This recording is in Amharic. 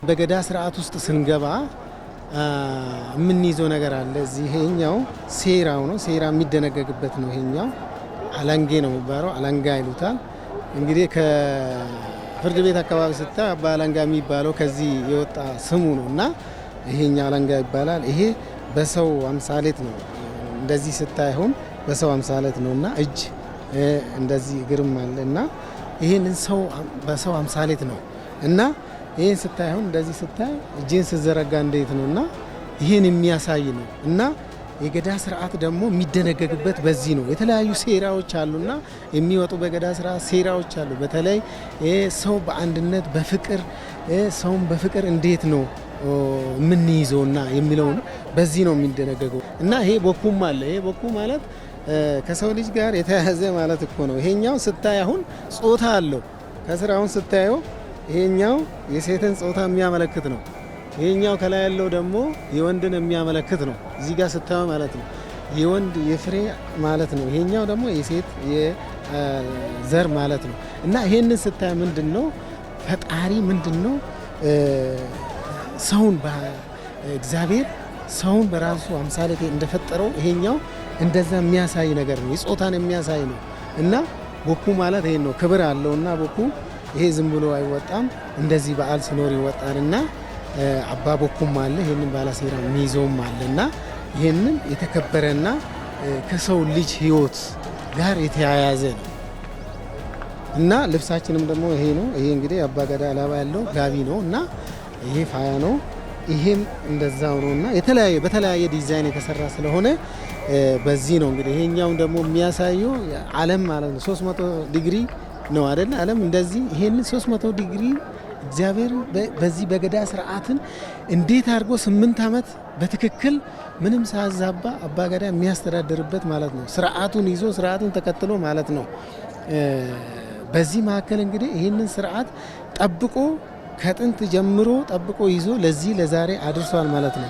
በገዳ ስርዓት ውስጥ ስንገባ የምንይዘው ነገር አለ። ይሄኛው ሴራው ነው። ሴራ የሚደነገግበት ነው። ይሄኛው አለንጌ ነው የሚባለው። አለንጋ ይሉታል። እንግዲህ ከፍርድ ቤት አካባቢ ስታይ አባ አለንጋ የሚባለው ከዚህ የወጣ ስሙ ነው እና ይሄኛው አለንጋ ይባላል። ይሄ በሰው አምሳሌት ነው። እንደዚህ ስታይሆን በሰው አምሳሌት ነው እና እጅ እንደዚህ እግርም አለ እና ይሄንን ሰው በሰው አምሳሌት ነው እና ይሄን ስታይሆን እንደዚህ ስታይ እጅን ስዘረጋ እንዴት ነው እና ይሄን የሚያሳይ ነው እና የገዳ ስርዓት ደግሞ የሚደነገግበት በዚህ ነው። የተለያዩ ሴራዎች አሉና የሚወጡ በገዳ ስርዓት ሴራዎች አሉ። በተለይ ሰው በአንድነት በፍቅር ሰውን በፍቅር እንዴት ነው የምንይዘውና የሚለውን በዚህ ነው የሚደነገገው እና ይሄ ቦኩም አለ። ይሄ ቦኩ ማለት ከሰው ልጅ ጋር የተያያዘ ማለት እኮ ነው። ይሄኛው ስታይ አሁን ጾታ አለው። ከስራውን ስታየው ይሄኛው የሴትን ጾታ የሚያመለክት ነው። ይሄኛው ከላይ ያለው ደግሞ የወንድን የሚያመለክት ነው። እዚህ ጋር ስታየው ማለት ነው የወንድ የፍሬ ማለት ነው። ይሄኛው ደግሞ የሴት የዘር ማለት ነው እና ይሄንን ስታይ ምንድን ነው ፈጣሪ ምንድን ነው ሰውን እግዚአብሔር ሰውን በራሱ አምሳሌ እንደፈጠረው ይሄኛው እንደዛ የሚያሳይ ነገር ነው። የጾታን የሚያሳይ ነው እና ቦኩ ማለት ይሄን ነው። ክብር አለውና ቦኩ ይሄ ዝም ብሎ አይወጣም። እንደዚህ በዓል ሲኖር ይወጣልና አባ ቦኩም አለ። ይሄንን ባለሴራ የሚይዘውም አለና ይሄንን የተከበረና ከሰው ልጅ ሕይወት ጋር የተያያዘ ነው እና ልብሳችንም ደግሞ ይሄ ነው። ይሄ እንግዲህ አባ ገዳ አላባ ያለው ጋቢ ነው እና ይሄ ፋያ ነው። ይሄም እንደዛው ነውና በተለያየ ዲዛይን የተሰራ ስለሆነ በዚህ ነው እንግዲህ ይሄኛውን ደግሞ የሚያሳየው ዓለም ማለት ነው 300 ዲግሪ ነው አይደል? ዓለም እንደዚህ ይሄንን 300 ዲግሪ እግዚአብሔር በዚህ በገዳ ስርዓትን እንዴት አድርጎ 8 ዓመት በትክክል ምንም ሳያዛባ አባ ገዳ የሚያስተዳድርበት ማለት ነው። ስርዓቱን ይዞ ስርዓቱን ተከትሎ ማለት ነው። በዚህ መካከል እንግዲህ ይሄንን ስርዓት ጠብቆ ከጥንት ጀምሮ ጠብቆ ይዞ ለዚህ ለዛሬ አድርሷል ማለት ነው።